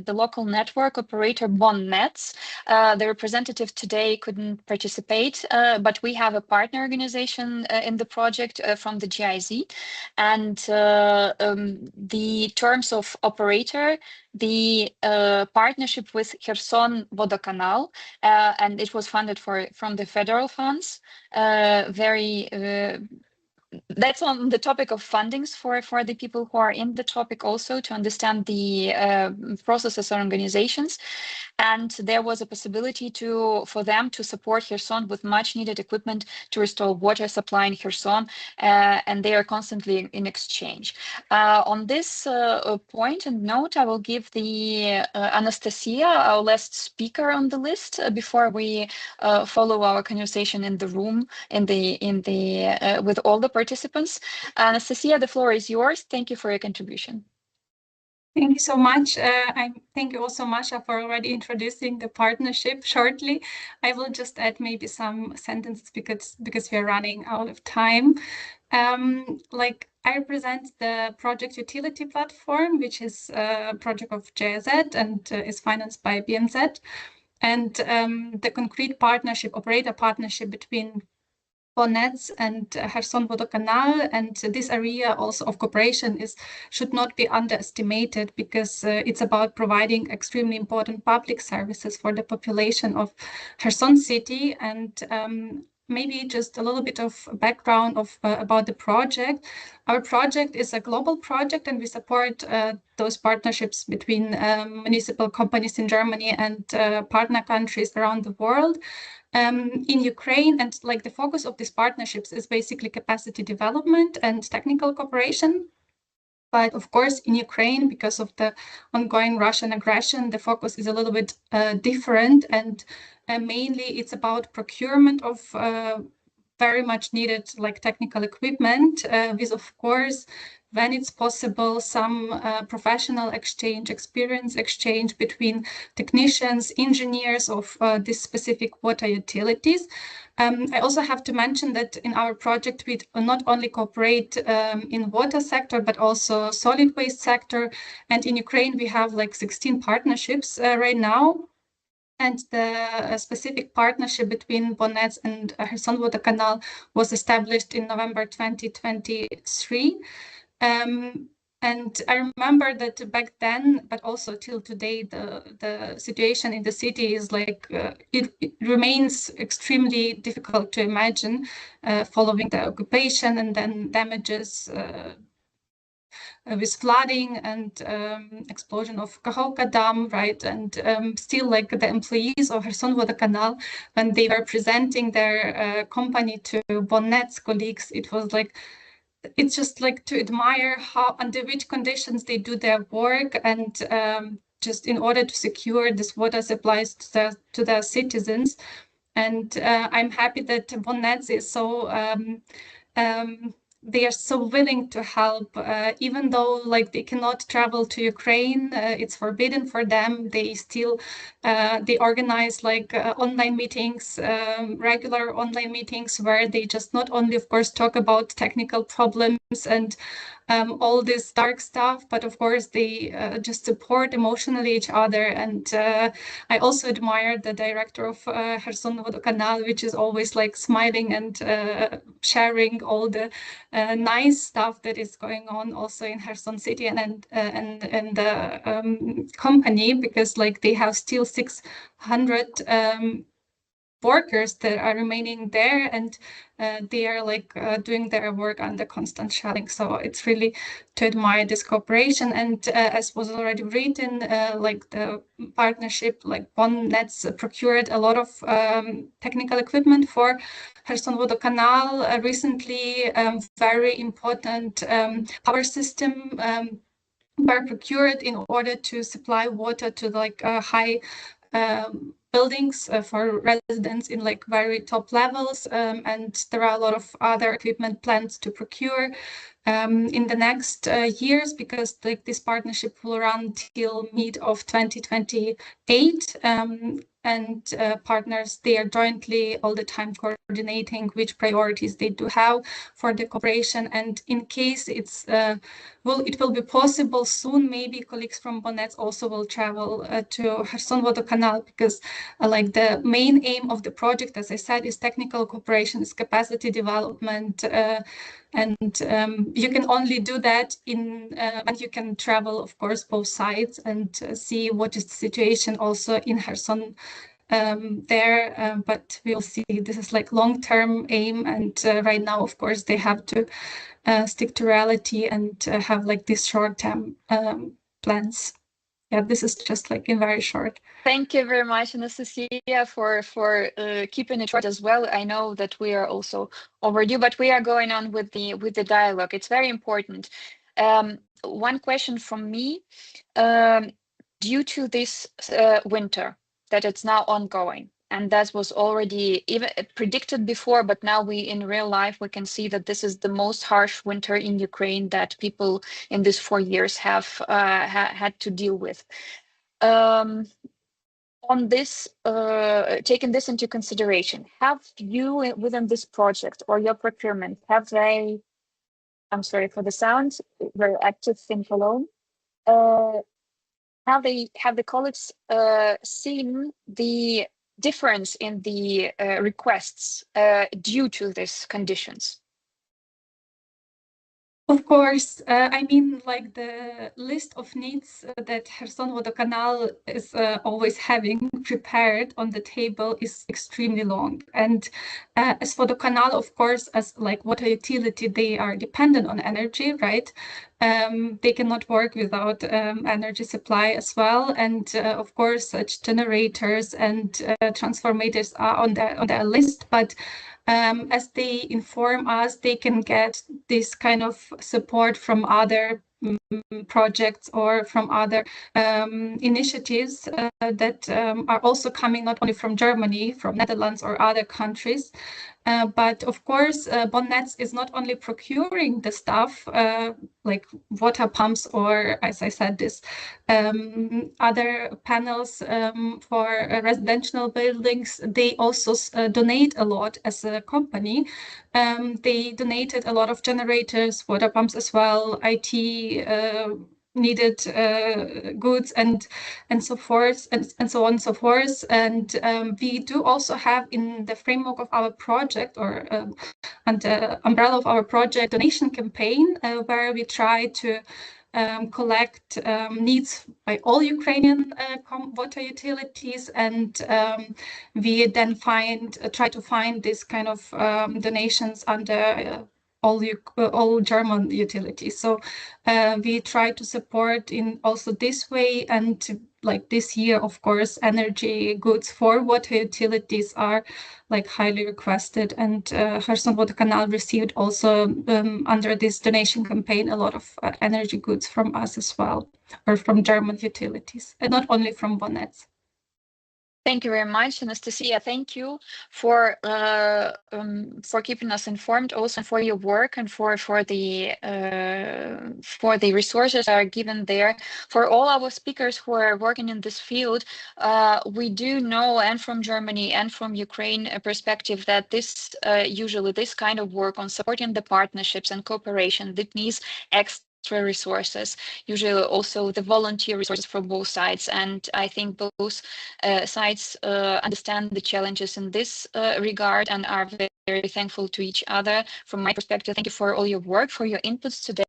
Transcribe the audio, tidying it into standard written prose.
the local network operator Bonnets. The representative today couldn't participate, but we have a partner organization in the project from the GIZ, and the terms of operator, the partnership with Kherson Vodokanal, and it was funded from the federal funds. That's on the topic of fundings for the people who are in the topic, also to understand the processes or organizations. And there was a possibility for them to support Kherson with much needed equipment to restore water supply in Kherson, and they are constantly in exchange. On this point and note, I will give the Anastasiia, our last speaker on the list, before we follow our conversation in the room with all the participants. Anastasiia, the floor is yours. Thank you for your contribution. Thank you so much. Thank you also, Masha, for already introducing the partnership shortly. I will just add maybe some sentences because we are running out of time. I represent the project utility platform, which is a project of GIZ and is financed by BMZ. And the concrete partnership, operator partnership between Bonnets and Kherson Vodokanal, and this area also of cooperation should not be underestimated, because it's about providing extremely important public services for the population of Kherson city. And maybe just a little bit of background about the project. Our project is a global project, and we support those partnerships between municipal companies in Germany and partner countries around the world. In Ukraine, and the focus of these partnerships is basically capacity development and technical cooperation. But of course, in Ukraine, because of the ongoing Russian aggression, the focus is a little bit different, and mainly it's about procurement of very much needed technical equipment, with, of course, when it's possible, some professional exchange, experience exchange between technicians, engineers of these specific water utilities. I also have to mention that in our project, we not only cooperate in water sector, but also solid waste sector. And in Ukraine, we have 16 partnerships right now. And the specific partnership between Bonnets and Kherson Vodokanal was established in November 2023. And I remember that back then, but also till today, the situation in the city is it remains extremely difficult to imagine following the occupation and then damages with flooding and explosion of Kahlow Dam, right? And still, the employees of Kherson Vodokanal, when they were presenting their company to Bonnet's colleagues, it was it's just to admire how, under which conditions they do their work, and just in order to secure this water supplies to their citizens. And I'm happy that Bonnets is so they are so willing to help, even though they cannot travel to Ukraine. It's forbidden for them. They still they organize online meetings, regular online meetings, where they just not only, of course, talk about technical problems and all this dark stuff, but of course they just support emotionally each other. And I also admire the director of Kherson Vodokanal, which is always smiling and sharing all the nice stuff that is going on also in Kherson city and the company, because they have still 600 workers that are remaining there, and they are doing their work under constant shelling. So it's really to admire this cooperation. And as was already written, the partnership, Bonnets procured a lot of technical equipment for Kherson Vodokanal. Recently, very important power system were procured in order to supply water to high buildings for residents in very top levels, and there are a lot of other equipment plans to procure in the next years, because this partnership will run till mid of 2028, and partners, they are jointly all the time coordinating which priorities they do have for the cooperation. And in case it's it will be possible soon. Maybe colleagues from Bonets also will travel to Kherson Vodokanal, because like the main aim of the project, as I said, is technical cooperation, is capacity development, and you can only do that and you can travel, of course, both sides and see what is the situation also in Kherson there, but we'll see. This is like long-term aim, and right now, of course, they have to stick to reality and have like these short-term plans. Yeah, this is just like in very short. Thank you very much, Anastasiia, for keeping it short as well. I know that we are also overdue, but we are going on with the dialogue. It's very important. One question from me: due to this winter that it's now ongoing, and that was already even predicted before, but now we in real life we can see that this is the most harsh winter in Ukraine that people in these 4 years have had to deal with. On this, taking this into consideration, have you within this project or your procurement, have they, I'm sorry for the sound, very active in Cologne, have the colleagues seen the difference in the requests due to these conditions? Of course, I mean, like the list of needs that Kherson Vodokanal is always having prepared on the table is extremely long. And as for the canal, of course, as like water utility, they are dependent on energy, right? They cannot work without energy supply as well. And of course, such generators and transformators are on their list, but as they inform us, they can get this kind of support from other projects or from other initiatives that are also coming not only from Germany, from Netherlands or other countries. But of course, Bonnets is not only procuring the stuff like water pumps or, as I said, this other panels for residential buildings. They also donate a lot as a company. They donated a lot of generators, water pumps as well, IT needed goods and so forth and so on and so forth. And we do also have in the framework of our project or under umbrella of our project donation campaign where we try to collect needs by all Ukrainian water utilities, and we then try to find this kind of donations under all German utilities. So we try to support in also this way, and like this year, of course, energy goods for water utilities are like highly requested, and Kherson Vodokanal received also under this donation campaign a lot of energy goods from us as well, or from German utilities, and not only from Bonnets. Thank you very much, Anastasiia. Thank you for keeping us informed, also for your work and for the resources that are given there. For all our speakers who are working in this field, we do know, and from Germany and from Ukraine perspective, that this usually this kind of work on supporting the partnerships and cooperation that needs extra resources, usually also the volunteer resources from both sides. And I think both sides understand the challenges in this regard and are very, very thankful to each other. From my perspective, thank you for all your work, for your inputs today.